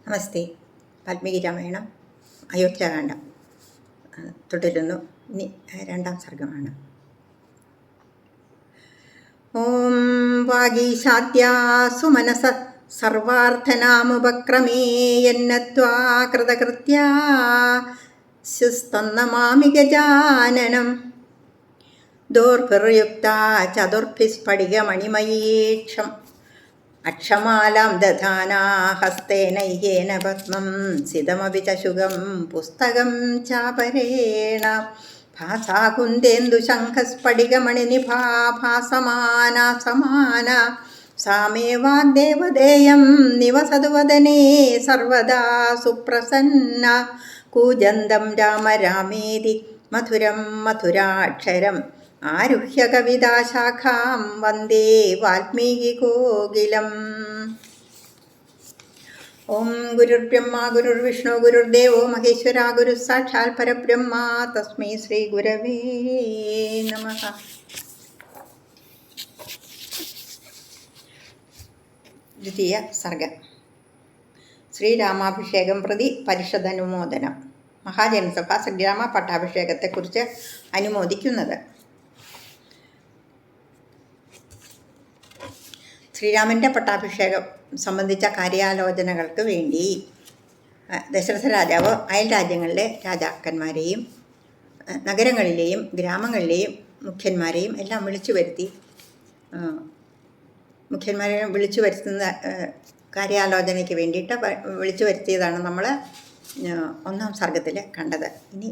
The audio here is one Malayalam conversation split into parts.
നമസ്തേ. വാൽമീകി രാമായണം അയോധ്യാകാന്ഡം തുടരുന്നു. ഇനി രണ്ടാം സർഗമാണ്. ഓം വാഗീശാദ്യാ സുമനസ സർവാർത്ഥനാമുപക്രമേ യന്നത്വാ കൃതകൃത്യാ ശുസ്തന്നമാമി ഗജാനനം ദോർഭിർയുക്താ ചതുർഭിസ്ഫടികമണിമയീക്ഷം അക്ഷമാലാം ദധാനാ ഹസ്തേനൈകേന പത്മം സിതമപി ചശുകം പുസ്തകം ചാപരേണ ഭാസാ കുന്ദേന്ദുശംഖസ്ഫടികമണിനിഭാ ഭാസമാനാ സമാന സാ മേ വാഗ്ദേവദേയം നിവസതു വദനേ സർവദാ സുപ്രസന്ന കൂജന്തം രാമ രാമേതി മധുരം മധുരാക്ഷരം ആരുഹ്യ കവിതാശാഖാം വന്ദേ വാൽമീകി കോകിലം. ഓം ഗുരുർബ്രഹ്മ ഗുരുർവിഷ്ണു ഗുരുർദേവോ മഹേശ്വര ഗുരു സാക്ഷാൽ പരബ്രഹ്മ തസ്മൈ ശ്രീ ഗുരവേ നമഃ. ദ്വിതീയ സർഗം. ശ്രീരാമാഭിഷേകം പ്രതി പരിഷദനുമോദനം. മഹാജനസഭ ശ്രീരാമ പട്ടാഭിഷേകത്തെക്കുറിച്ച് അനുമോദിക്കുന്നത്. ശ്രീരാമൻ്റെ പട്ടാഭിഷേകം സംബന്ധിച്ച കാര്യാലോചനകൾക്ക് വേണ്ടി ദശരഥ രാജാവ് അയൽ രാജ്യങ്ങളിലെ രാജാക്കന്മാരെയും നഗരങ്ങളിലെയും ഗ്രാമങ്ങളിലെയും മുഖ്യന്മാരെയും എല്ലാം മുഖ്യന്മാരെ വിളിച്ചു വരുത്തുന്ന കാര്യാലോചനയ്ക്ക് വേണ്ടിയിട്ട് വിളിച്ചു വരുത്തിയതാണ് നമ്മൾ ഒന്നാം സർഗത്തിൽ കണ്ടത്. ഇനി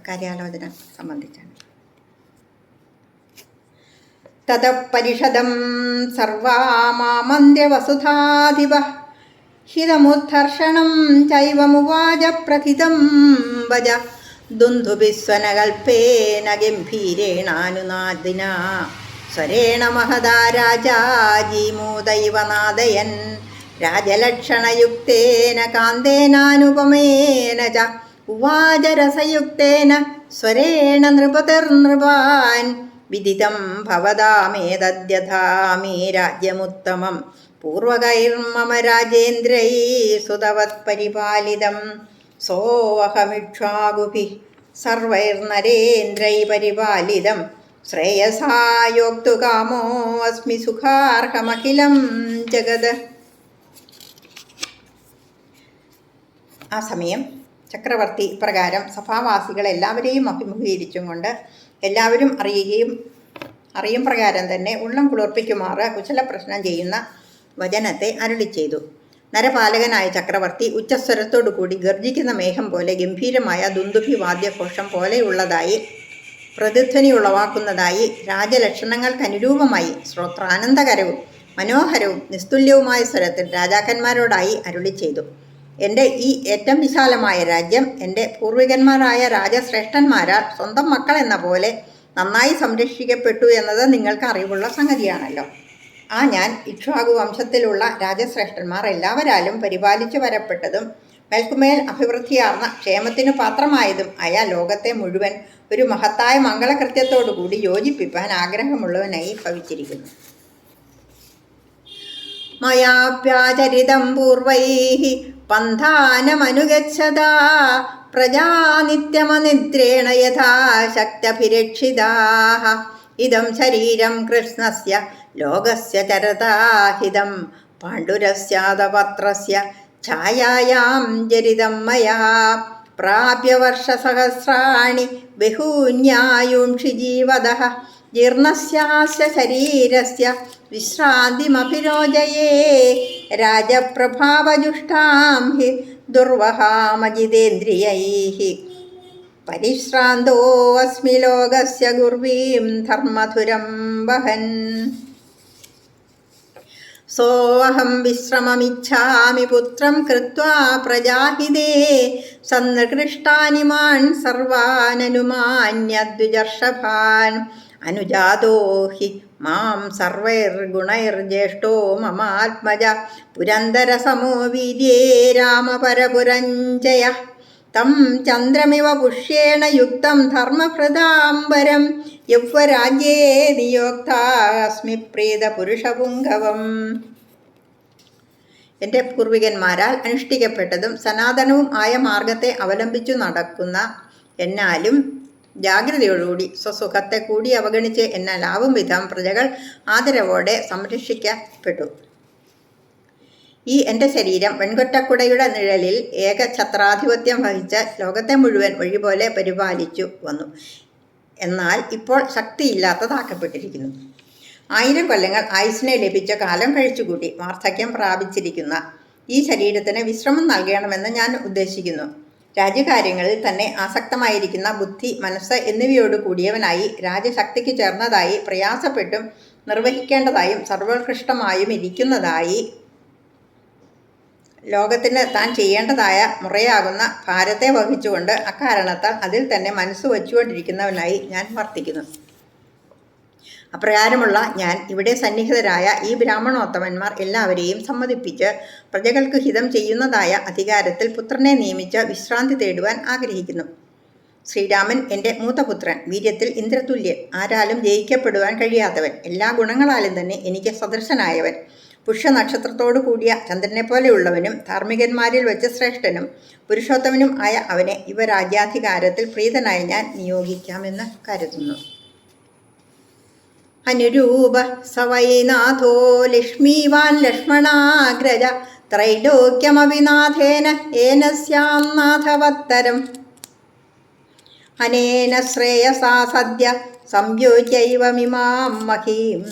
കാര്യാലോചന സംബന്ധിച്ചാണ്. തത പരിഷദം സർവാമാമന്ത്യവസുധാധിപ ഹിതമുദ്ധർഷണം ചൈവമുവാച പ്രഥിതം വജ ദുന്ദുഭിസ്വനകൽപ്പേന ഗംഭീരേണാനുനാദിന സ്വരേണ മഹദാ രാജാ ജീമൂദൈവ നാദയൻ രാജലക്ഷണയുക്തേന കാന്തേനാനുപമേന ച ഉവാച രസയുക്തേന സ്വരേണ നൃപതിർനൃപാൻ വിദിതം ഭവതാമേതദ്യഥാമേ രാജ്യമുത്തമം പൂർവകൈർമമ രാജേന്ദ്രൈ സുതവത് പരിപാലിതം സോഹമിക്ഷ്വാഗുഭിഃ സർവൈർനരേന്ദ്രൈ പരിപാലിതം ശ്രേയസാ യോക്തുകാമോ അസ്മി സുഖാർഹമഖിലം ജഗത്. ആ സമയം ചക്രവർത്തി പ്രകാരം സഭാവാസികളെല്ലാവരെയും അഭിമുഖീകരിച്ചും കൊണ്ട് എല്ലാവരും അറിയും പ്രകാരം തന്നെ ഉള്ളം കുളിർപ്പിക്കുമാറ് കുശലപ്രശ്നം ചെയ്യുന്ന വചനത്തെ അരുളി ചെയ്തു. നരപാലകനായ ചക്രവർത്തി ഉച്ചസ്വരത്തോടു കൂടി ഗർജിക്കുന്ന മേഘം പോലെ ഗംഭീരമായ ദുന്ദുഭി വാദ്യഘോഷം പോലെയുള്ളതായി പ്രതിധ്വനി ഉളവാക്കുന്നതായി രാജലക്ഷണങ്ങൾക്കനുരൂപമായി ശ്രോത്രാനന്ദകരവും മനോഹരവും നിസ്തുല്യവുമായ സ്വരത്തിൽ രാജാക്കന്മാരോടായി അരുളി ചെയ്തു. എൻ്റെ ഈ ഏറ്റവും വിശാലമായ രാജ്യം എൻ്റെ പൂർവികന്മാരായ രാജശ്രേഷ്ഠന്മാരാൽ സ്വന്തം മക്കൾ എന്ന പോലെ നന്നായി സംരക്ഷിക്കപ്പെട്ടു എന്നത് നിങ്ങൾക്ക് അറിവുള്ള സംഗതിയാണല്ലോ. ഞാൻ ഇക്ഷ്വാകു വംശത്തിലുള്ള രാജശ്രേഷ്ഠന്മാർ എല്ലാവരാലും പരിപാലിച്ചു വരപ്പെട്ടതും മേൽക്കുമേൽ അഭിവൃദ്ധിയാർന്ന ക്ഷേമത്തിനു പാത്രമായതും ആയ ലോകത്തെ മുഴുവൻ ഒരു മഹത്തായ മംഗളകൃത്യത്തോടുകൂടി യോജിപ്പിക്കാൻ ആഗ്രഹമുള്ളവനായി ഭവിച്ചിരിക്കുന്നു. മയാപ്യാചരിതം പൂർവൈഃ പന്ഥാനമനുഗച്ഛതാ പ്രജാ നിത്യമനിദ്രേണ യഥാ ശക്തഭിരക്ഷിതാഃ ഇദം ശരീരം കൃഷ്ണസ്യ ലോകസ്യ ചരതാഹിതം പാണ്ഡുരസ്യാദപത്രസ്യ ഛായായാം ജരിതം മയാ പ്രാപ്യ വർഷസഹസ്രാണി ബഹൂന്യായുംഷി ജീവദഃ ജീർണസ്യാസ്യ ശരീരസ്യ വിശ്രാന്തിമഭിരോചയേ രാജപ്രഭാവജുഷ്ടാം he ദുർവഹാമജിതേന്ദ്രിയൈഃ പരിശ്രാന്തോ Azmi ലോകസ്യ ഗുർവീം ധർമ്മധുരം വഹൻ Soham വിശ്രമമിച്ഛാമി പുത്രം കൃത്വാ പ്രജാഹിതേ സന്നകൃഷ്ടാനി man സർവാനനുമാന്യദ്വിജർഷഭാൻ അനുജാതോ he മാം സർവൈർഗുണൈർജ്യേഷ്ഠോ മമാത്മജ പുരന്ദരസമോ വീര്യേ രാമപരപുരഞ്ജയ തം ചന്ദ്രമിവ പുഷ്യേണ യുക്തം ധർമ്മഭൃതാംബരം യൗവരാജ്യേ നിയോക്താസ്മി പ്രീത പുരുഷപുംഗവം. എൻ്റെ പൂർവികന്മാരാൽ അനുഷ്ഠിക്കപ്പെട്ടതും സനാതനവും ആയ മാർഗത്തെ അവലംബിച്ചു നടക്കുന്ന എന്നാലും ജാഗ്രതയോടുകൂടി സ്വസുഖത്തെ കൂടി അവഗണിച്ച് എന്നാലാവും വിധം പ്രജകൾ ആദരവോടെ സംരക്ഷിക്കപ്പെട്ടു. ഈ എൻ്റെ ശരീരം വെൺകൊറ്റക്കുടയുടെ നിഴലിൽ ഏകഛത്രാധിപത്യം വഹിച്ച് ലോകത്തെ മുഴുവൻ വഴിപോലെ പരിപാലിച്ചു വന്നു. എന്നാൽ ഇപ്പോൾ ശക്തിയില്ലാത്തതാക്കപ്പെട്ടിരിക്കുന്നു. 1000 കൊല്ലങ്ങൾ ആയുസ്സിനെ ലഭിച്ച കാലം കഴിച്ചുകൂട്ടി വാർദ്ധക്യം പ്രാപിച്ചിരിക്കുന്ന ഈ ശരീരത്തിന് വിശ്രമം നൽകണമെന്ന് ഞാൻ ഉദ്ദേശിക്കുന്നു. രാജ്യകാര്യങ്ങളിൽ തന്നെ ആസക്തമായിരിക്കുന്ന ബുദ്ധി, മനസ്സ് എന്നിവയോട് കൂടിയവനായി രാജശക്തിക്ക് ചേർന്നതായി പ്രയാസപ്പെട്ടും നിർവഹിക്കേണ്ടതായും സർവോത്കൃഷ്ടമായും ഇരിക്കുന്നതായി ലോകത്തിന് താൻ ചെയ്യേണ്ടതായ മുറയാകുന്ന ഭാരത്തെ വഹിച്ചുകൊണ്ട് അക്കാരണത്താൽ അതിൽ തന്നെ മനസ്സ് വച്ചുകൊണ്ടിരിക്കുന്നവനായി ഞാൻ വർത്തിക്കുന്നു. അപ്രകാരമുള്ള ഞാൻ ഇവിടെ സന്നിഹിതരായ ഈ ബ്രാഹ്മണോത്തമന്മാർ എല്ലാവരെയും സമ്മതിപ്പിച്ച് പ്രജകൾക്ക് ഹിതം ചെയ്യുന്നതായ അധികാരത്തിൽ പുത്രനെ നിയമിച്ച് വിശ്രാന്തി തേടുവാൻ ആഗ്രഹിക്കുന്നു. ശ്രീരാമൻ എൻ്റെ മൂത്തപുത്രൻ, വീര്യത്തിൽ ഇന്ദ്രതുല്യൻ, ആരാലും ജയിക്കപ്പെടുവാൻ കഴിയാത്തവൻ, എല്ലാ ഗുണങ്ങളാലും തന്നെ എനിക്ക് സദൃശനായവൻ, പുഷ്യനക്ഷത്രത്തോടു കൂടിയ ചന്ദ്രനെ പോലെയുള്ളവനും ധാർമ്മികന്മാരിൽ വെച്ച് ശ്രേഷ്ഠനും പുരുഷോത്തമനും ആയ അവനെ യുവരാജ്യാധികാരത്തിൽ പ്രീതനായി ഞാൻ നിയോഗിക്കാമെന്ന് കരുതുന്നു. അനുരൂപ സവൈനാഥോ ലക്ഷ്മീവാൻ ലക്ഷ്മണാഗ്രജ ത്രൈലോക്യമവിനാഥേന ഏനസ്യാം നാഥവത്തരം അനേന ശ്രേയസാ സദ്യ സംയോജ്യൈവമിമാം മഹീം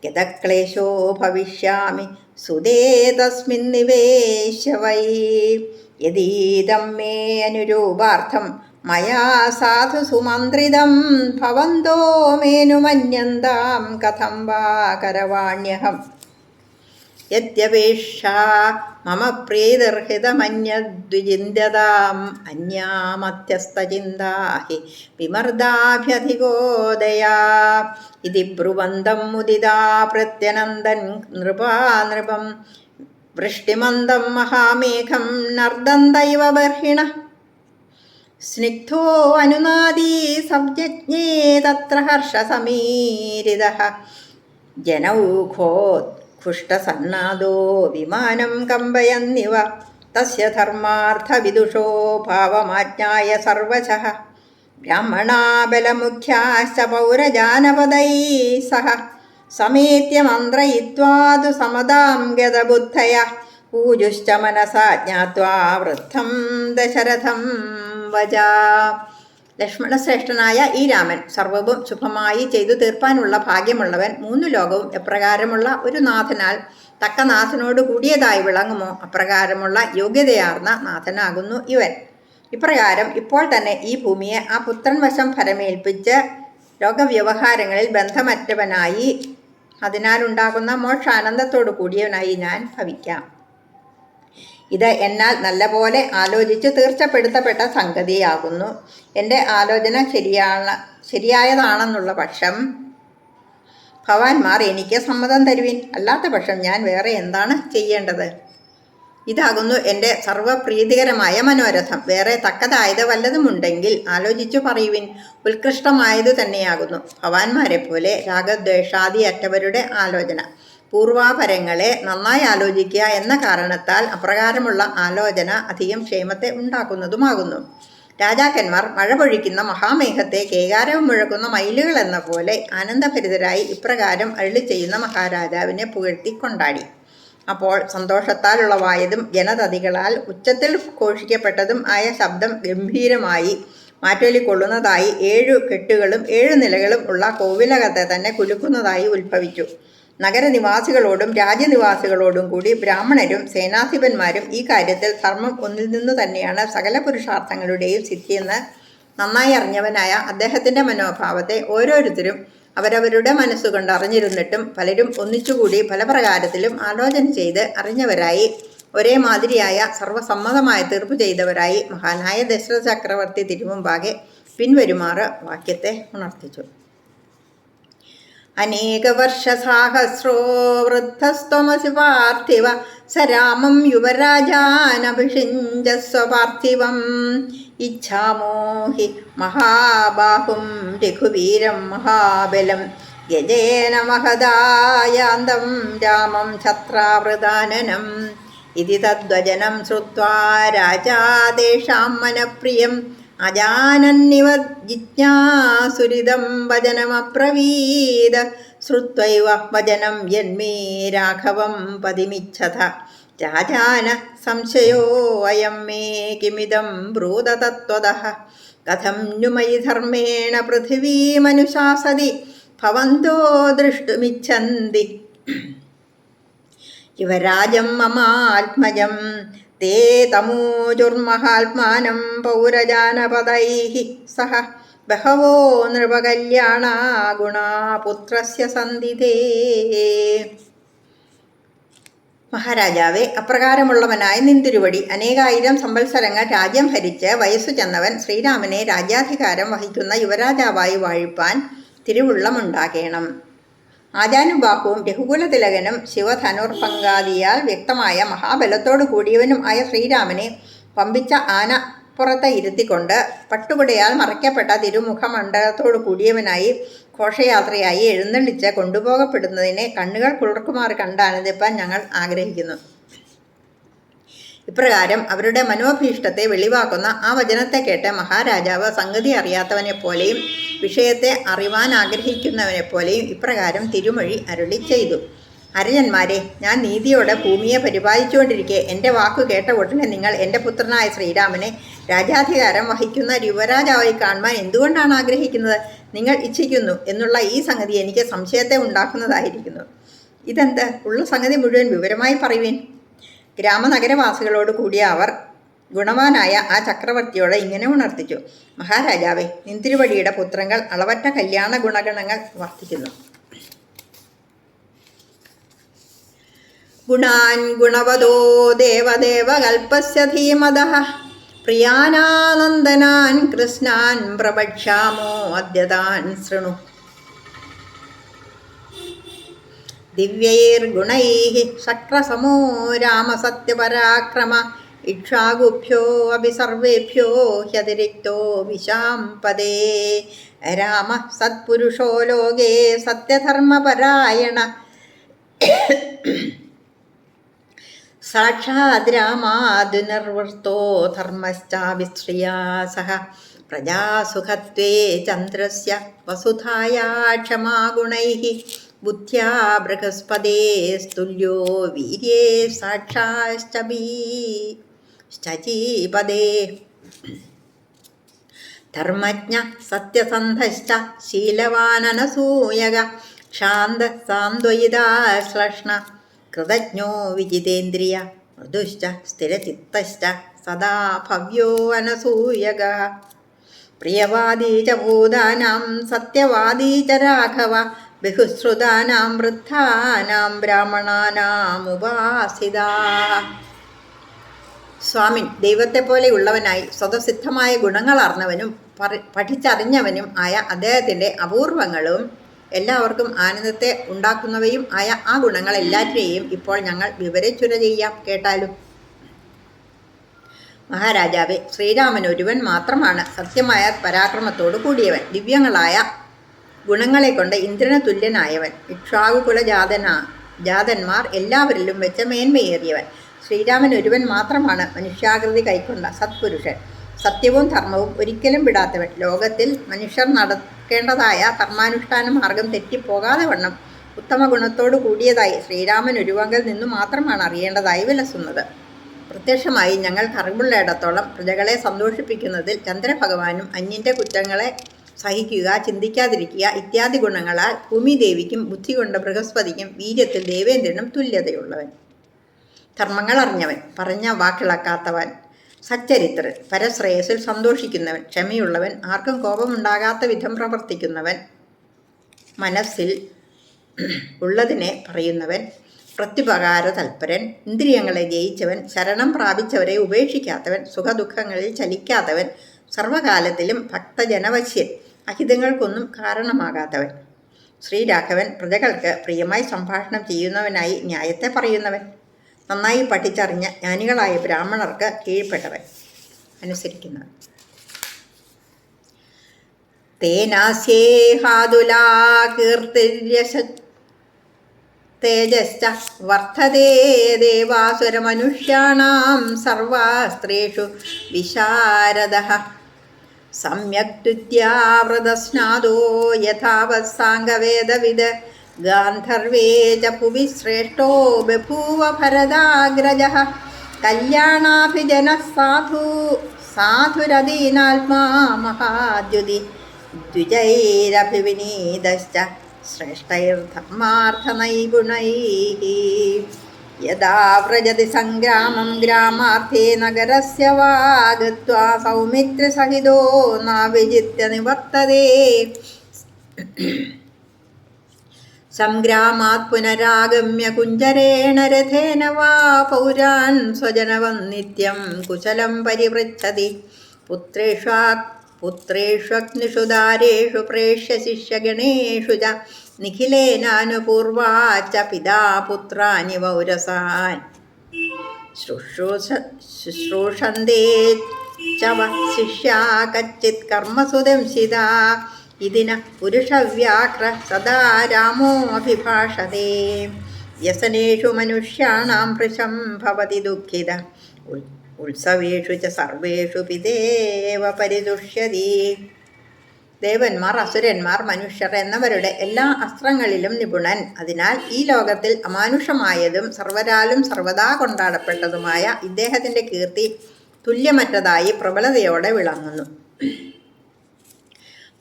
യതക്ലേശോ ഭവിഷ്യാമി സുതേ തസ്മിൻ നിവേശ്യ വൈ യദീദം മേ അനുരൂപാർത്ഥം മയാ സാധു സുമന്ത്രിതം ഭവന്തോ മേനുമന്യന്താം കഥം വാ കരവാണ്യഹം യദ്യപേക്ഷാ മമ പ്രീതിർഹിതമന്യദ്വിചിന്യതാം അന്യാമധ്യസ്ഥചിന്താ ഹി വിമർദാഭ്യധികോദയാ ഇതി ബ്രുവന്തം മുദിതാ പ്രത്യനന്ദൻ നൃപാനൃപം വൃഷ്ടിമന്ദം മഹാമേഘം നർദന്തൈവ ബർഹിണ സ്നിഗ്ധോ അനുനാദീ സവ്യജ്ഞേ തത്ര ഹർഷസമീരിതഃ ജനൗഘോത്കൃഷ്ടസന്നാദോ വിമാനം കമ്പയന്നിവ തസ്യ ധർമാർത്ഥവിദുഷോ ഭാവമാജ്ഞായ സർവശഃ ബ്രാഹ്മണാ ബലമുഖ്യാശ്ച പൗരജാനപദൈ സഹ സമേത്യ മന്ത്രയിത്വാതു സമദാം ഗതബുദ്ധയഃ ഊജുശ്ച മനസാ ജ്ഞാത്വാ വൃദ്ധം ദശരഥം വജ. ലക്ഷ്മണശ്രേഷ്ഠനായ ഈ രാമൻ സർവവും ശുഭമായി ചെയ്തു തീർപ്പാനുള്ള ഭാഗ്യമുള്ളവൻ, 3 ലോകവും എപ്രകാരമുള്ള ഒരു നാഥനാൽ തക്ക നാഥനോട് കൂടിയതായി വിളങ്ങുമോ അപ്രകാരമുള്ള യോഗ്യതയാർന്ന നാഥനാകുന്നു ഇവൻ. ഇപ്രകാരം ഇപ്പോൾ തന്നെ ഈ ഭൂമിയെ ആ പുത്രൻ വശം ഫലമേൽപ്പിച്ച് ലോകവ്യവഹാരങ്ങളിൽ ബന്ധമറ്റവനായി അതിനാലുണ്ടാകുന്ന മോക്ഷാനന്ദത്തോടു കൂടിയവനായി ഞാൻ ഭവിക്കാം. ഇത് എന്നാൽ നല്ലപോലെ ആലോചിച്ച് തീർച്ചപ്പെടുത്തപ്പെട്ട സംഗതിയാകുന്നു. എൻ്റെ ആലോചന ശരിയായതാണെന്നുള്ള പക്ഷം ഭവാന്മാർ എനിക്ക് സമ്മതം തരുവിൻ. അല്ലാത്ത പക്ഷം ഞാൻ വേറെ എന്താണ് ചെയ്യേണ്ടത്? ഇതാകുന്നു എൻ്റെ സർവപ്രീതികരമായ മനോരഥം. വേറെ തക്കതായത് വല്ലതുമുണ്ടെങ്കിൽ ആലോചിച്ചു പറയുവിൻ. ഉത്കൃഷ്ടമായതു തന്നെയാകുന്നു ഭവാന്മാരെ പോലെ രാഗദ്വേഷാദി അറ്റവരുടെ ആലോചന. പൂർവാപരങ്ങളെ നന്നായി ആലോചിക്കുക എന്ന കാരണത്താൽ അപ്രകാരമുള്ള ആലോചന അധികം ക്ഷേമത്തെ ഉണ്ടാക്കുന്നതുമാകുന്നു. രാജാക്കന്മാർ മഴ പൊഴിക്കുന്ന മഹാമേഘത്തെ കേകാരവും മുഴക്കുന്ന മയിലുകൾ എന്ന പോലെ ആനന്ദഭരിതരായി ഇപ്രകാരം അരുളി ചെയ്യുന്ന മഹാരാജാവിനെ പുകഴ്ത്തി കൊണ്ടാടി. അപ്പോൾ സന്തോഷത്താൽ ഉളവായതും ജനതതികളാൽ ഉച്ചത്തിൽ ഘോഷിക്കപ്പെട്ടതും ആയ ശബ്ദം ഗംഭീരമായി മാറ്റൊലിക്കൊള്ളുന്നതായി 7 കെട്ടുകളും 7 നിലകളും ഉള്ള കോവിലകത്തെ തന്നെ കുലുക്കുന്നതായി ഉത്ഭവിച്ചു. നഗരനിവാസികളോടും രാജ്യനിവാസികളോടും കൂടി ബ്രാഹ്മണരും സേനാധിപന്മാരും ഈ കാര്യത്തിൽ ധർമ്മം ഒന്നിൽ നിന്നു തന്നെയാണ് സകല പുരുഷാർത്ഥങ്ങളുടെയും സിദ്ധിയെന്ന് നന്നായി അറിഞ്ഞവനായ അദ്ദേഹത്തിൻ്റെ മനോഭാവത്തെ ഓരോരുത്തരും അവരവരുടെ മനസ്സുകൊണ്ട് അറിഞ്ഞിരുന്നിട്ടും പലരും ഒന്നിച്ചുകൂടി പല പ്രകാരത്തിലും ആലോചന ചെയ്ത് അറിഞ്ഞവരായി ഒരേ മാതിരിയായ സർവസമ്മതമായ തീർപ്പ് ചെയ്തവരായി മഹാനായ ദശരഥ ചക്രവർത്തി തിരുമുമ്പാകെ പിൻവരുമാറ് വാക്യത്തെ ഉണർത്തിച്ചു. അനേകവർഷസാഹസ്രോ വൃദ്ധസ്ത്വമസി പാർത്ഥിവ സ രാമം യുവരാജാനഭിഷിഞ്ചസ്വ പാർത്ഥിവം ഇച്ഛാമോ ഹി മഹാബാഹും രഘുവീരം മഹാബലം യജേന മഹദായാന്തം രാമം ഛത്രാവൃതാനനം ഇതി തദ്വചനം ശ്രുത്വാ രാജാ തേഷാം മനഃപ്രിയം അജാനന്നിവ ജിജ്ഞാസുരിതം വചനമബ്രവീദ. ശ്രുത്വൈവ വചനം യന്മേ രാഘവം പതിമിച്ഛത. രാജാന സംശയോ അയം മേ കിമിദം ബ്രൂത തത്വതഃ. കഥം नु മയി ധർമ്മേണ പൃഥിവീമനുശാസതി ഭവന്തോ ദ്രഷ്ടുമിച്ഛന്തി യുവരാജം മമാത്മജം. തേ തമൂജുർമഹാത്മാനം പൗരജാനപദൈഃ സഹ ബഹവോ നൃപകല്യാണാ ഗുണാ പുത്രസ്യ സന്ധിതേ. മഹാരാജാവെ, അപ്രകാരമുള്ളവനായ നിന്തിരുവടി അനേകായിരം സംവത്സരങ്ങൾ രാജ്യം ഭരിച്ച് വയസ്സു ചെന്നവൻ ശ്രീരാമനെ രാജ്യാധികാരം വഹിക്കുന്ന യുവരാജാവായി വാഴിപ്പാൻ തിരുവുള്ളമുണ്ടാകേണം. ആജാനുബാഹുവും രഘുകുലതിലകനും ശിവധനുർഭംഗാദിയാൽ വ്യക്തമായ മഹാബലത്തോടു കൂടിയവനും ആയ ശ്രീരാമനെ പമ്പിച്ച ആനപ്പുറത്ത് ഇരുത്തിക്കൊണ്ട് പട്ടുകുടയാൽ മറയ്ക്കപ്പെട്ട തിരുമുഖമണ്ഡലത്തോടു കൂടിയവനായി ഘോഷയാത്രയായി എഴുന്നള്ളിച്ച് കൊണ്ടുപോകപ്പെടുന്നതിനെ കണ്ണുകൾ കുളിർക്കുമാർ കണ്ടാനന്ദിപ്പാൻ ഞങ്ങൾ ആഗ്രഹിക്കുന്നു. ഇപ്രകാരം അവരുടെ മനോഭീഷ്ടത്തെ വെളിവാക്കുന്ന ആ വചനത്തെ കേട്ട് മഹാരാജാവ് സംഗതി അറിയാത്തവനെപ്പോലെയും വിഷയത്തെ അറിവാൻ ആഗ്രഹിക്കുന്നവനെപ്പോലെയും ഇപ്രകാരം തിരുമൊഴി അരുളി ചെയ്തു. ഹരിജന്മാരെ, ഞാൻ നീതിയോടെ ഭൂമിയെ പരിപാലിച്ചുകൊണ്ടിരിക്കെ എൻ്റെ വാക്കു കേട്ട ഉടനെ നിങ്ങൾ എൻ്റെ പുത്രനായ ശ്രീരാമനെ രാജാധികാരം വഹിക്കുന്ന യുവരാജാവായി കാണുവാൻ എന്തുകൊണ്ടാണ് ആഗ്രഹിക്കുന്നത്? നിങ്ങൾ ഇച്ഛിക്കുന്നു എന്നുള്ള ഈ സംഗതി എനിക്ക് സംശയത്തെ ഉണ്ടാക്കുന്നതായിരിക്കുന്നു. ഇതെന്ത്? ഉള്ള സംഗതി മുഴുവൻ വിവരമായി പറയുവേൻ. ഗ്രാമനഗരവാസികളോട് കൂടിയ അവർ ഗുണവാനായ ആ ചക്രവർത്തിയോട് ഇങ്ങനെ ഉണർത്തിച്ചു. മഹാരാജാവേ, നിന്തിരുവടിയുടെ പുത്രങ്ങൾ അളവറ്റ കല്യാണ ഗുണഗണങ്ങൾ വർത്തിക്കുന്നു. ഗുണാൻ ഗുണവദോ ദേവദേവ കൽപ്പസ്യ ധീമതഃ പ്രിയാനാനന്ദനാൻ കൃഷ്ണാൻ പ്രവക്ഷ്യാമോ അദ്യതാൻ ശൃണു. ദിവ്യൈർഗുണൈഃ ശക്രസമോ രാമസത്യപരാക്രമ ഇക്ഷ്വാകുഭ്യോ അപി സർവേഭ്യോ ഹ്യതിരിക്തോ വിശാംപദേ. രാമ സത്പുരുഷോ ലോകേ സത്യധർമ്മപരായണ സാക്ഷാത് രാമാദ്നിർവൃത്തോ ധർമ്മശ്ചാവിശ്രിയാ സഹ പ്രജാസുഖത്വേ ചന്ദ്രസ്യ വസുധായാ ക്ഷമാഗുണൈഃ ബുദ്ധ്യാ ബൃഹസ്പതേസ്തുല്യോ വീര്യേ സാക്ഷാശ്ചീപദേ. ധർമ്മജ്ഞ സത്യസന്ധശ്ച ശീലവാനനസൂയക ക്ഷാന്ത സാന്ത്വയിതാ ശ്ലഷ്ണ കൃതജ്ഞോ വിജിതേന്ദ്രിയ മൃദുശ്ച സ്ഥിരചിത്തശ്ച സദാ ഭവ്യോ അനസൂയക. പ്രിയവാദീ ച ഭൂതാനാം സത്യവാദീ ച രാഘവ ബഹുശ്രുതാനാം വൃദ്ധാനാം ബ്രാഹ്മണാനാം ഉപാസിതാ. സ്വാമിൻ ദൈവത്തെപ്പോലെയുള്ളവനായി സ്വതസിദ്ധമായ ഗുണങ്ങളാർന്നവനും പഠിച്ചറിഞ്ഞവനും ആയ അദ്ദേഹത്തിൻ്റെ അപൂർവങ്ങളും എല്ലാവർക്കും ആനന്ദത്തെ ഉണ്ടാക്കുന്നവയും ആയ ആ ഗുണങ്ങളെല്ലാറ്റിനെയും ഇപ്പോൾ ഞങ്ങൾ വിവരിച്ചുര ചെയ്യാം, കേട്ടാലും. മഹാരാജാവെ, ശ്രീരാമൻ ഒരുവൻ മാത്രമാണ് സത്യമായ പരാക്രമത്തോടു കൂടിയവൻ, ദിവ്യങ്ങളായ ഗുണങ്ങളെ കൊണ്ട് ഇന്ദ്രന് തുല്യനായവൻ, ഇക്ഷ്വാകുകുല ജാതന്മാർ എല്ലാവരിലും വെച്ച മേന്മയേറിയവൻ. ശ്രീരാമൻ ഒരുവൻ മാത്രമാണ് മനുഷ്യാകൃതി കൈക്കൊണ്ട സത്പുരുഷൻ, സത്യവും ധർമ്മവും ഒരിക്കലും വിടാത്തവൻ. ലോകത്തിൽ മനുഷ്യർ നടക്കേണ്ടതായ ധർമാനുഷ്ഠാന മാർഗം തെറ്റിപ്പോകാതെ വണ്ണം ഉത്തമ ഗുണത്തോടു കൂടിയതായി ശ്രീരാമൻ ഒരുവങ്കിൽ നിന്നു മാത്രമാണ് അറിയേണ്ടതായി വിലസുന്നത്. പ്രത്യക്ഷമായി ഞങ്ങൾക്ക് അറിവുള്ളയിടത്തോളം പ്രജകളെ സന്തോഷിപ്പിക്കുന്നതിൽ ചന്ദ്രഭഗവാനും അന്യൻ്റെ കുറ്റങ്ങളെ സഹിക്കുക, ചിന്തിക്കാതിരിക്കുക ഇത്യാദി ഗുണങ്ങളാൽ ഭൂമിദേവിക്കും ബുദ്ധി കൊണ്ട് ബൃഹസ്പതിക്കും വീര്യത്തിൽ ദേവേന്ദ്രനും തുല്യതയുള്ളവൻ, ധർമ്മങ്ങൾ അറിഞ്ഞവൻ, പറഞ്ഞ വാക്കിളക്കാത്തവൻ, സച്ചരിത്രൻ, പരശ്രേയസിൽ സന്തോഷിക്കുന്നവൻ, ക്ഷമയുള്ളവൻ, ആർക്കും കോപമുണ്ടാകാത്ത വിധം പ്രവർത്തിക്കുന്നവൻ, മനസ്സിൽ ഉള്ളതിനെ പറയുന്നവൻ, പ്രത്യുപകാര തൽപരൻ, ഇന്ദ്രിയങ്ങളെ ജയിച്ചവൻ, ശരണം പ്രാപിച്ചവരെ ഉപേക്ഷിക്കാത്തവൻ, സുഖദുഃഖങ്ങളിൽ ചലിക്കാത്തവൻ, സർവകാലത്തിലും ഭക്തജനവശ്യൻ, അഹിതങ്ങൾക്കൊന്നും കാരണമാകാത്തവൻ. ശ്രീരാഘവൻ പ്രജകൾക്ക് പ്രിയമായി സംഭാഷണം ചെയ്യുന്നവനായി ന്യായത്തെ പറയുന്നവൻ, നന്നായി പഠിച്ചറിഞ്ഞ ജ്ഞാനികളായ ബ്രാഹ്മണർക്ക് കീഴ്പ്പെട്ടവൻ, അനുസരിക്കുന്നവൻ. തേനാസ്യേഹാതുലാ കീർത്തിര്യശ തേജശ്ച വർദ്ധതേ ദേവാസുരമനുഷ്യാണാം സർവാസ്ത്രീഷു വിശാരദഃ സമ്യക് തുത്യാവൃതസ്നാദോ യഥാവത് സാംഗവേദവിദ് ഗാന്ധർവേ ച ഭുവി ശ്രേഷ്ഠോ ബഭൂവ ഭരതാഗ്രജഃ കല്യാണാഭിജനഃ സാധുരദീനാത്മാ മഹാദ്യുതി ദ്വിജൈരഭിവിനീതശ്ച ശ്രേഷ്ഠൈർധർമാർത്ഥനൈഗുണൈഃ യദാ വ്രജതി സംഗ്രാമം ഗ്രാമാർത്ഥേ നഗരസ്യ വാ ഗത്വാ സൗമിത്രസഹിതോ നാവിജിത്യ നിവർത്തതേ സംഗ്രാമാത് പുനരാഗമ്യ കുഞ്ചരേണ രഥേന വാ പൗരാൻ സ്വജനവം നിത്യം കുശലം പരിപൃച്ഛതി പുത്രേഷ്വഗ്നിഷു ദാരേഷു പ്രേഷ്യ ശിഷ്യഗണേഷു ച നിഖിലേനാനുപൂർവാച്ച പിതാ പുത്രാനി വൗരസാൻ ശുശ്രൂഷന്തേ ച വ ശിഷ്യാ കച്ചിത് കർമ്മസുദംശിതാ ഇതിന പുരുഷവ്യാഘ്ര സദാ രാമോ അഭിഭാഷതേ വ്യസനേഷു മനുഷ്യാണാം ഭൃശം ഭവതി ദുഃഖിത ഉത്സവേഷു ച സർവേഷു പിതേവ പരിതുഷ്യതി. ദേവന്മാർ, അസുരന്മാർ, മനുഷ്യർ എന്നവരുടെ എല്ലാ അസ്ത്രങ്ങളിലും നിപുണൻ. അതിനാൽ ഈ ലോകത്തിൽ അമാനുഷമായതും സർവരാലും സർവദാ കൊണ്ടാടപ്പെട്ടതുമായ ഇദ്ദേഹത്തിൻ്റെ കീർത്തി തുല്യമറ്റതായി പ്രബലതയോടെ വിളങ്ങുന്നു.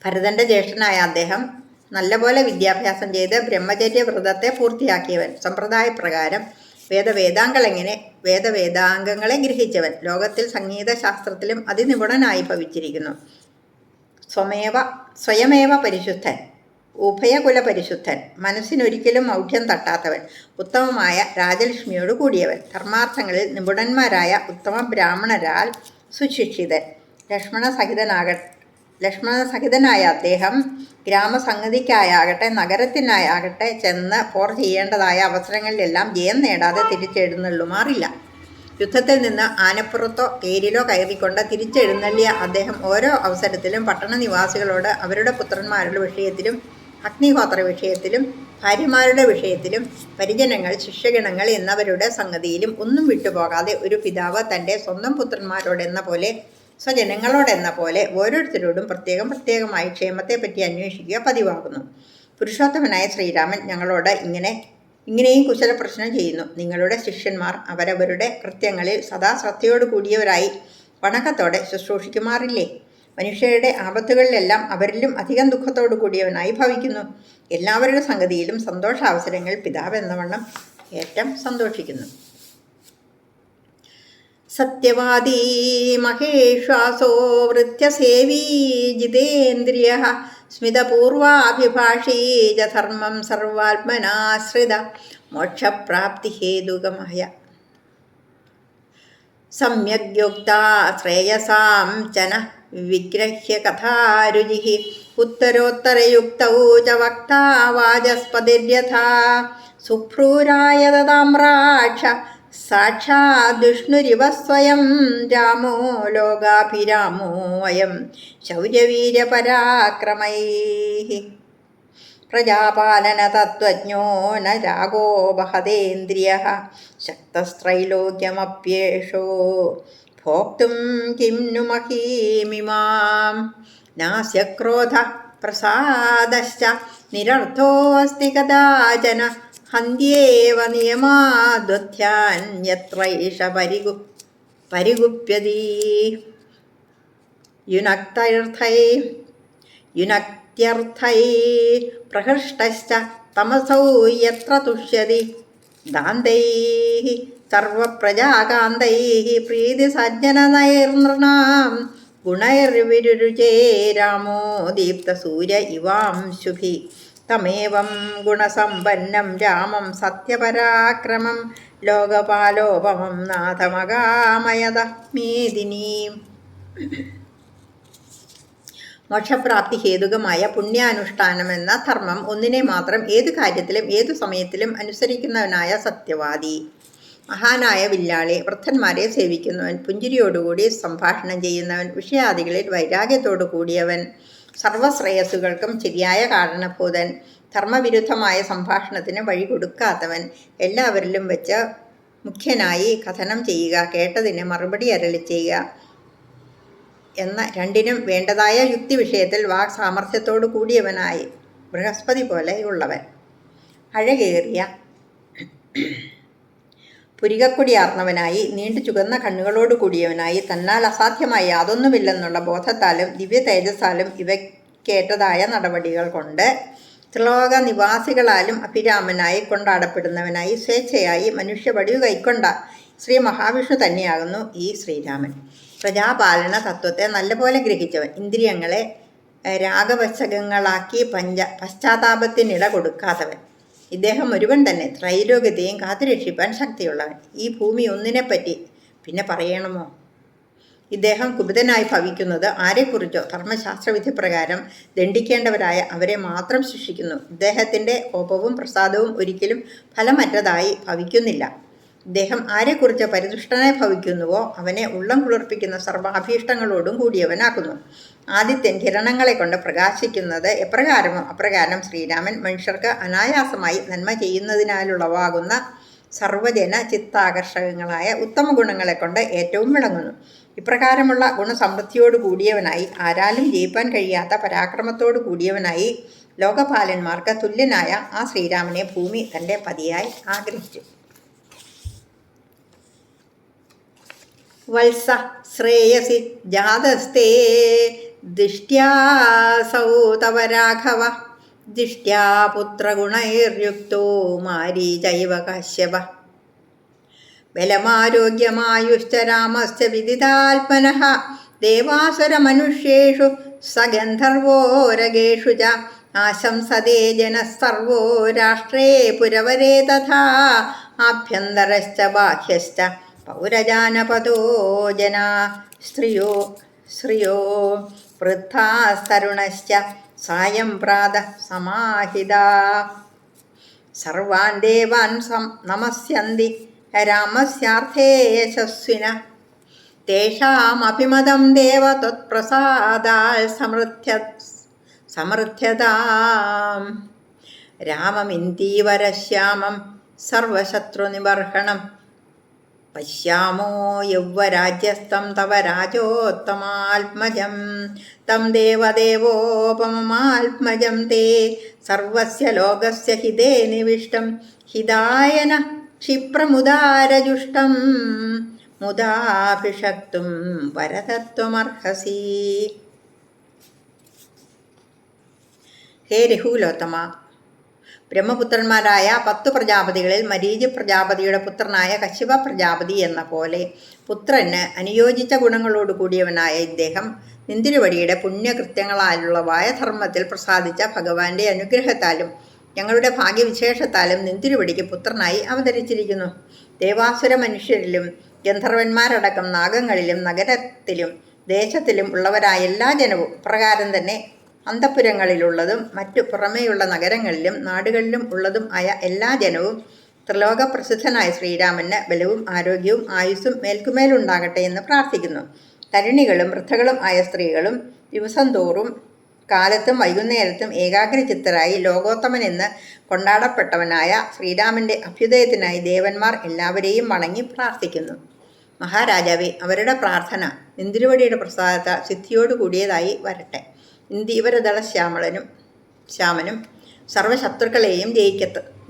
ഭരതന്റെ ജ്യേഷ്ഠനായ അദ്ദേഹം നല്ലപോലെ വിദ്യാഭ്യാസം ചെയ്ത് ബ്രഹ്മചര്യ വ്രതത്തെ പൂർത്തിയാക്കിയവൻ, സമ്പ്രദായപ്രകാരം വേദവേദാംഗങ്ങളെ ഗ്രഹിച്ചവൻ, ലോകത്തിൽ സംഗീതശാസ്ത്രത്തിലും അതിനിപുണനായി ഭവിച്ചിരിക്കുന്നു. സ്വയമേവ പരിശുദ്ധൻ, ഉഭയകുല പരിശുദ്ധൻ, മനസ്സിനൊരിക്കലും മൗഢ്യം തട്ടാത്തവൻ, ഉത്തമമായ രാജലക്ഷ്മിയോട് കൂടിയവൻ, ധർമാർത്ഥങ്ങളിൽ നിപുണന്മാരായ ഉത്തമ ബ്രാഹ്മണരാൽ സുശിക്ഷിതൻ, ലക്ഷ്മണസഹിതനായ അദ്ദേഹം ഗ്രാമസംഗതിക്കായാകട്ടെ നഗരത്തിനായാകട്ടെ ചെന്ന് പോർ ചെയ്യേണ്ടതായ അവസരങ്ങളിലെല്ലാം ജയം നേടാതെ തിരിച്ചെഴുന്നള്ളുമാറില്ല. യുദ്ധത്തിൽ നിന്ന് ആനപ്പുറത്തോ തേരിലോ കയറിക്കൊണ്ട് തിരിച്ചെഴുന്നള്ളിയ അദ്ദേഹം ഓരോ അവസരത്തിലും പട്ടണനിവാസികളോട് അവരുടെ പുത്രന്മാരുടെ വിഷയത്തിലും അഗ്നിഹോത്ര വിഷയത്തിലും ഭാര്യമാരുടെ വിഷയത്തിലും പരിജനങ്ങൾ, ശിഷ്യഗണങ്ങൾ എന്നവരുടെ സംഗതിയിലും ഒന്നും വിട്ടുപോകാതെ ഒരു പിതാവ് തൻ്റെ സ്വന്തം പുത്രന്മാരോടെന്ന പോലെ സ്വജനങ്ങളോടെന്ന പോലെ ഓരോരുത്തരോടും പ്രത്യേകമായി ക്ഷേമത്തെപ്പറ്റി അന്വേഷിക്കുക പതിവാകുന്നു. പുരുഷോത്തമനായ ശ്രീരാമൻ ഞങ്ങളോട് ഇങ്ങനെയും കുശലപ്രശ്നം ചെയ്യുന്നു. നിങ്ങളുടെ ശിഷ്യന്മാർ അവരവരുടെ കൃത്യങ്ങളിൽ സദാ ശ്രദ്ധയോടു കൂടിയവരായി വണക്കത്തോടെ ശുശ്രൂഷിക്കുമാറില്ലേ? മനുഷ്യരുടെ ആപത്തുകളിലെല്ലാം അവരിലും അധികം ദുഃഖത്തോടു കൂടിയവനായി ഭവിക്കുന്നു. എല്ലാവരുടെ സംഗതിയിലും സന്തോഷാവസരങ്ങൾ പിതാവ് എന്നവണ്ണം ഏറ്റവും സന്തോഷിക്കുന്നു. സത്യവാദീ മഹേശ്വാസോ വൃത്യസേവീ ജിതേന്ദ്രിയഃ സ്മിതപൂർവാഭിഭാഷീ ച ധർമ്മം സർവാത്മനാശ്രിത മോക്ഷപ്രാപ്തിഹേതുകമായ സമ്യഗ്യുക്താ ശ്രേയസാം ചന വിഗ്രഹ്യ കഥാരുചിഃ ഉത്തരോത്തരയുക്തൗ ച വക്താ വാചസ്പതിര്യഥാ സുഭ്രൂരായ ദതാമ്രാക്ഷ സാക്ഷാദ് വിഷ്ണുരിവ സ്വയം രാമോ ലോകാഭിരാമോ അയം ശൗര്യവീര്യപരാക്രമൈഃ പ്രജാപാലനതത്ത്വജ്ഞോ ന രാഗോ വഹതേന്ദ്രിയഃ ശക്തസ്ത്രൈലോക്യമപ്യേഷോ ഭോക്തും കിം नु മഹീമിമാം നാസ്യ ക്രോധഃ പ്രസാദശ്ച നിരർത്ഥോऽസ്തി കദാചന ഹന്യേവ നിയമാദ്വധ്യാൻ യത്രൈഷ പരിഗുപ്യതി യുനക്ത്യർത്ഥൈ പ്രഹൃഷ്ടശ്ച തമസൗ യത്ര തുഷ്യതി ദാന്തൈഃ സർവപ്രജാകാന്തൈഃ പ്രീതിസജ്ജനനൈർനൃണാം ഗുണൈർവിരുരുചേ രാമോ ദീപ്തസൂര്യ ഇവാംശുഭിഃ തമേവം ഗുണസമ്പന്നം രാമം സത്യപരാക്രമം ലോകപാലോപമം നാഥമകാമയത മേദിനീം. മോക്ഷപ്രാപ്തി ഹേതുകമായ പുണ്യാനുഷ്ഠാനമെന്ന ധർമ്മം ഒന്നിനെ മാത്രം ഏതു കാര്യത്തിലും ഏതു സമയത്തിലും അനുസരിക്കുന്നവനായ സത്യവാദി, മഹാനായ വില്ലാളി, വൃദ്ധന്മാരെ സേവിക്കുന്നവൻ, പുഞ്ചിരിയോടുകൂടി സംഭാഷണം ചെയ്യുന്നവൻ, വിഷയാദികളിൽ വൈരാഗ്യത്തോടു കൂടിയവൻ, സർവശ്രേയസ്സുകൾക്കും ശരിയായ കാരണഭൂതൻ, ധർമ്മവിരുദ്ധമായ സംഭാഷണത്തിന് വഴി കൊടുക്കാത്തവൻ, എല്ലാവരിലും വെച്ച് മുഖ്യനായി കഥനം ചെയ്യുക, കേട്ടതിന് മറുപടി അരുളി ചെയ്യുക എന്ന രണ്ടിനും വേണ്ടതായ യുക്തി വിഷയത്തിൽ വാക് സാമർഥ്യത്തോടു കൂടിയവനായി ബൃഹസ്പതി പോലെയുള്ളവൻ, അഴകേറിയ പുരികക്കൊടിയാർന്നവനായി നീണ്ടു ചുവന്ന കണ്ണുകളോട് കൂടിയവനായി തന്നാൽ അസാധ്യമായി യാതൊന്നുമില്ലെന്നുള്ള ബോധത്താലും ദിവ്യ തേജസ്സാലും ഇവയ്ക്കേറ്റതായ നടപടികൾ കൊണ്ട് ത്രിലോക നിവാസികളാലും അഭിരാമനായി കൊണ്ടാടപ്പെടുന്നവനായി സ്വേച്ഛയായി മനുഷ്യപടിവ് കൈക്കൊണ്ട ശ്രീ മഹാവിഷ്ണു തന്നെയാകുന്നു ഈ ശ്രീരാമൻ. പ്രജാപാലന തത്വത്തെ നല്ലപോലെ ഗ്രഹിച്ചവൻ, ഇന്ദ്രിയങ്ങളെ രാഗവശകങ്ങളാക്കി പശ്ചാത്താപത്തിനിട കൊടുക്കാത്തവൻ, ഇദ്ദേഹം ഒരുവൻ തന്നെ ത്രൈലോക്യത്തെയും കാത്തുരക്ഷിപ്പാൻ ശക്തിയുള്ളവൻ. ഈ ഭൂമി ഒന്നിനെപ്പറ്റി പിന്നെ പറയണമോ? ഇദ്ദേഹം കുപിതനായി ഭവിക്കുന്നത് ആരെക്കുറിച്ചോ ധർമ്മശാസ്ത്രവിധി പ്രകാരം ദണ്ഡിക്കേണ്ടവരായ അവരെ മാത്രം ശിക്ഷിക്കുന്നു. ഇദ്ദേഹത്തിൻ്റെ കോപവും പ്രസാദവും ഒരിക്കലും ഫലമറ്റതായി ഭവിക്കുന്നില്ല. ഇദ്ദേഹം ആരെക്കുറിച്ച് പരിതുഷ്ടനായി ഭവിക്കുന്നുവോ അവനെ ഉള്ളം കുളിർപ്പിക്കുന്ന സർവാഭീഷ്ടങ്ങളോടും കൂടിയവനാക്കുന്നു. ആദിത്യൻ കിരണങ്ങളെ കൊണ്ട് പ്രകാശിക്കുന്നത് എപ്രകാരമോ അപ്രകാരം ശ്രീരാമൻ മനുഷ്യർക്ക് അനായാസമായി നന്മ ചെയ്യുന്നതിനാലുളവാകുന്ന സർവജന ചിത്താകർഷകങ്ങളായ ഉത്തമ ഗുണങ്ങളെ കൊണ്ട് ഏറ്റവും വിളങ്ങുന്നു. ഇപ്രകാരമുള്ള ഗുണസമൃദ്ധിയോട് കൂടിയവനായി, ആരാലും ജയിപ്പാൻ കഴിയാത്ത പരാക്രമത്തോടു കൂടിയവനായി, ലോകപാലന്മാർക്ക് തുല്യനായ ആ ശ്രീരാമനെ ഭൂമി തൻ്റെ പതിയായി ആഗ്രഹിച്ചു. വത്സ ശ്രേയസി ജാതസ്തേ ദിഷ്ട്യാസൗ തവ രാഘവ, ദിഷ്ട്യാ പുത്രഗുണൈർയുക്തോ മാരീചൈവ കാശ്യപ, ബലമാരോഗ്യമായുശ്ച രാമശ്ച വിദിതാത്മനഃ, ദേവാസുരമനുഷ്യേഷു സഗന്ധർവോരഗേഷു ച, ആശംസതേ ജനഃ സർവോ രാഷ്ട്രേ പുരവരേ തഥാ, ആഭ്യന്തരശ്ച ബാഹ്യശ്ച പൗരജാനപദോ ജനാ, ശ്രിയോ വൃദ്ധാസ്തരുണശ്ച സായം പ്രാതഃ സമാഹിതാ, സർവാൻ ദേവാൻ നമസ്യന്തി രാമസ്യാർത്ഥേ യശസ്വിനഃ, തേഷാമഭിമതം ദേവ ത്വത്പ്രസാദാൽ സമൃദ്ധ്യതാം, രാമമിന്ദീവരശ്യാമം സർവശത്രുനിബർഹണം, പശ്യാമോ യൗവരാജ്യസ്ഥം തവ രാജോത്തമാത്മജം, തം ദേവദേവോപമമാത്മജം തേ, സർവസ്യ ലോകസ്യ ഹിതേ നിവിഷ്ടം, ഹിതായന ക്ഷിപ്രമുദാരജുഷ്ടം, മുദാഭിഷക്തും വരതത്വമർഹസി. ഹേ രഘുകുലോത്തമ, ബ്രഹ്മപുത്രന്മാരായ 10 പ്രജാപതികളിൽ മരീചി പ്രജാപതിയുടെ പുത്രനായ കശ്യപ പ്രജാപതി എന്ന പോലെ പുത്രന് അനുയോജിച്ച ഗുണങ്ങളോട് കൂടിയവനായ ഇദ്ദേഹം നിന്തിരുവടിയുടെ പുണ്യകൃത്യങ്ങളാലുള്ളവായ ധർമ്മത്തിൽ പ്രസാദിച്ച ഭഗവാന്റെ അനുഗ്രഹത്താലും ഞങ്ങളുടെ ഭാഗ്യവിശേഷത്താലും നിന്തിരുവടിക്ക് പുത്രനായി അവതരിച്ചിരിക്കുന്നു. ദേവാസുര മനുഷ്യരിലും ഗന്ധർവന്മാരടക്കം നാഗങ്ങളിലും നഗരത്തിലും ദേശത്തിലും ഉള്ളവരായ എല്ലാ ജനവും പ്രകാരം തന്നെ അന്തഃപുരങ്ങളിലുള്ളതും മറ്റു പുറമേയുള്ള നഗരങ്ങളിലും നാടുകളിലും ഉള്ളതും ആയ എല്ലാ ജനവും ത്രിലോക പ്രസിദ്ധനായ ശ്രീരാമന് ബലവും ആരോഗ്യവും ആയുസ്സും മേൽക്കുമേലുണ്ടാകട്ടെ എന്ന് പ്രാർത്ഥിക്കുന്നു. തരുണികളും വൃദ്ധകളും ആയ സ്ത്രീകളും ദിവസം തോറും കാലത്തും വൈകുന്നേരത്തും ഏകാഗ്രചിത്തരായി ലോകോത്തമനെന്ന് കൊണ്ടാടപ്പെട്ടവനായ ശ്രീരാമൻ്റെ അഭ്യുദയത്തിനായി ദേവന്മാർ എല്ലാവരെയും വണങ്ങി പ്രാർത്ഥിക്കുന്നു. മഹാരാജാവേ, അവരുടെ പ്രാർത്ഥന നിന്തിരുവടിയുടെ പ്രസാദത്താൽ സിദ്ധിയോടു കൂടിയതായി വരട്ടെ. ഇന്ദീവരദള ശ്യാമനും സർവശത്രുക്കളെയും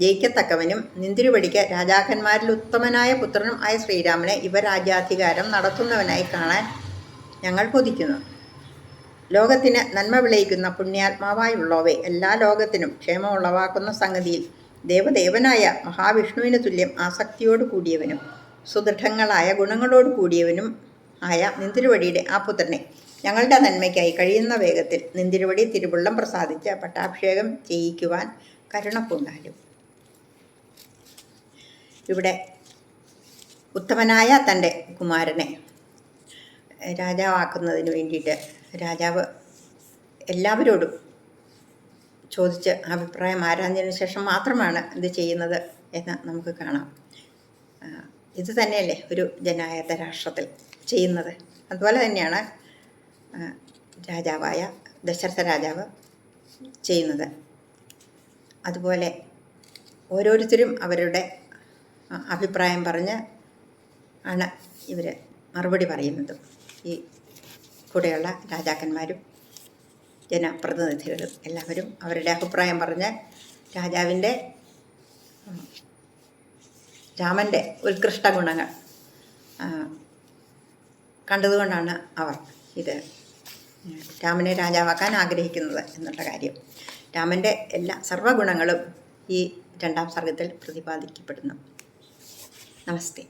ജയിക്കത്തക്കവനും നിന്തിരുവടിക്ക് രാജാക്കന്മാരിൽ ഉത്തമനായ പുത്രനും ആയ ശ്രീരാമനെ യുവരാജ്യാധികാരം നടത്തുന്നവനായി കാണാൻ ഞങ്ങൾ കൊതിക്കുന്നു. ലോകത്തിന് നന്മ വിളയിക്കുന്ന പുണ്യാത്മാവായുള്ളവേ, എല്ലാ ലോകത്തിനും ക്ഷേമം ഉളവാക്കുന്ന സംഗതിയിൽ ദേവദേവനായ മഹാവിഷ്ണുവിന് തുല്യം ആസക്തിയോട് കൂടിയവനും സുദൃഢങ്ങളായ ഗുണങ്ങളോട് കൂടിയവനും ആയ നിന്തിരുവടിയുടെ ആ പുത്രനെ ഞങ്ങളുടെ നന്മയ്ക്കായി കഴിയുന്ന വേഗത്തിൽ നിന്തിരുവടി തിരുവുള്ളം പ്രസാദിച്ച് പട്ടാഭിഷേകം ചെയ്യിക്കുവാൻ കരുണ പൂണ്ടാലും. ഇവിടെ ഉത്തമനായ തൻ്റെ കുമാരനെ രാജാവാക്കുന്നതിന് വേണ്ടിയിട്ട് രാജാവ് എല്ലാവരോടും ചോദിച്ച് അഭിപ്രായം ആരാഞ്ഞതിന് ശേഷം മാത്രമാണ് ഇത് ചെയ്യുന്നത് എന്ന് നമുക്ക് കാണാം. ഇത് തന്നെയല്ലേ ഒരു ജനായത്ത രാഷ്ട്രത്തിൽ ചെയ്യുന്നത്. അതുപോലെ തന്നെയാണ് രാജാവായ ദശരഥ രാജാവ് ചെയ്യുന്നത്. അതുപോലെ ഓരോരുത്തരും അവരുടെ അഭിപ്രായം പറഞ്ഞ് ആണ് ഇവർ മറുപടി പറയുന്നത്. ഈ കൂടെയുള്ള രാജാക്കന്മാരും ജനപ്രതിനിധികളും എല്ലാവരും അവരുടെ അഭിപ്രായം പറഞ്ഞ് രാമൻ്റെ ഉത്കൃഷ്ട ഗുണങ്ങൾ കണ്ടതുകൊണ്ടാണ് അവർ ഇത് രാമനെ രാജാവാക്കാൻ ആഗ്രഹിക്കുന്നത് എന്നുള്ള കാര്യം. രാമൻ്റെ എല്ലാ സർവ്വഗുണങ്ങളും ഈ 2-ാം സർഗത്തിൽ പ്രതിപാദിക്കപ്പെടുന്നു. നമസ്തേ.